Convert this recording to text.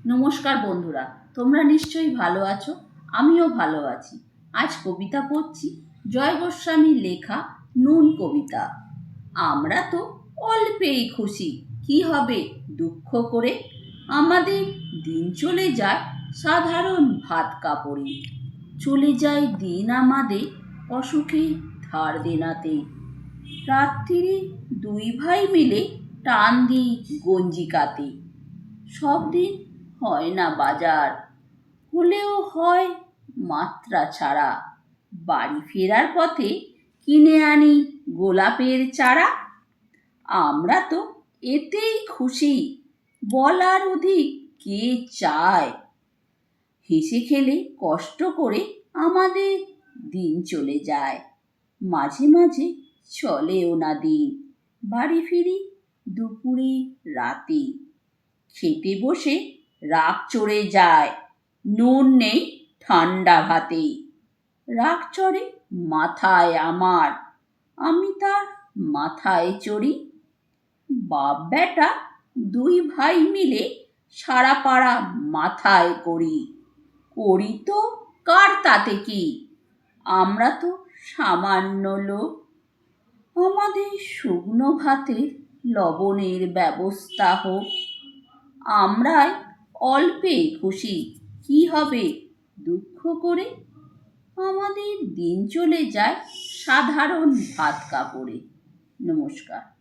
নমস্কার বন্ধুরা, তোমরা নিশ্চয়ই ভালো আছো। আমিও ভালো আছি। আজ কবিতা পড়ছি জয় গোস্বামীর লেখা নুন কবিতা। আমরা তো অল্পেই খুশি, কি হবে দুঃখ করে? আমাদের দিন চলে যায় সাধারণ ভাত কাপড়ে। চলে যায় দিন আমাদের অসুখে ধার দেনাতে। রাত্রিরে দুই ভাই মিলে টান দিই গঞ্জিকাতে। সব দিন হয় না বাজার, হলেও হয় মাত্রা ছাড়া। বাড়ি ফেরার পথে কিনে আনি গোলাপের চারা। আমরা তো এতেই খুশি, বলার অধিক কে চায়? হেসে খেলে কষ্ট করে আমাদের দিন চলে যায়। মাঝে মাঝে চলেও না দিন, বাড়ি ফিরি দুপুরে রাতে। খেতে বসে রাগ চড়ে যায়, নুন নেই ঠান্ডা ভাতে। রাগ চড়ে মাথায় আমার, আমি তার মাথায় চড়ি। বাপ বেটা দুই ভাই মিলে সারা পাড়া মাথায় করি। করি তো কার তাতে কি, আমরা তো সামান্য লোক। আমাদের শুকনো ভাতের লবণের ব্যবস্থা হোক। আমরাই অল্পে খুশি, কি হবে দুঃখ করে? আমাদের দিন চলে যায় সাধারণ ভাত কাপড়ে। নমস্কার।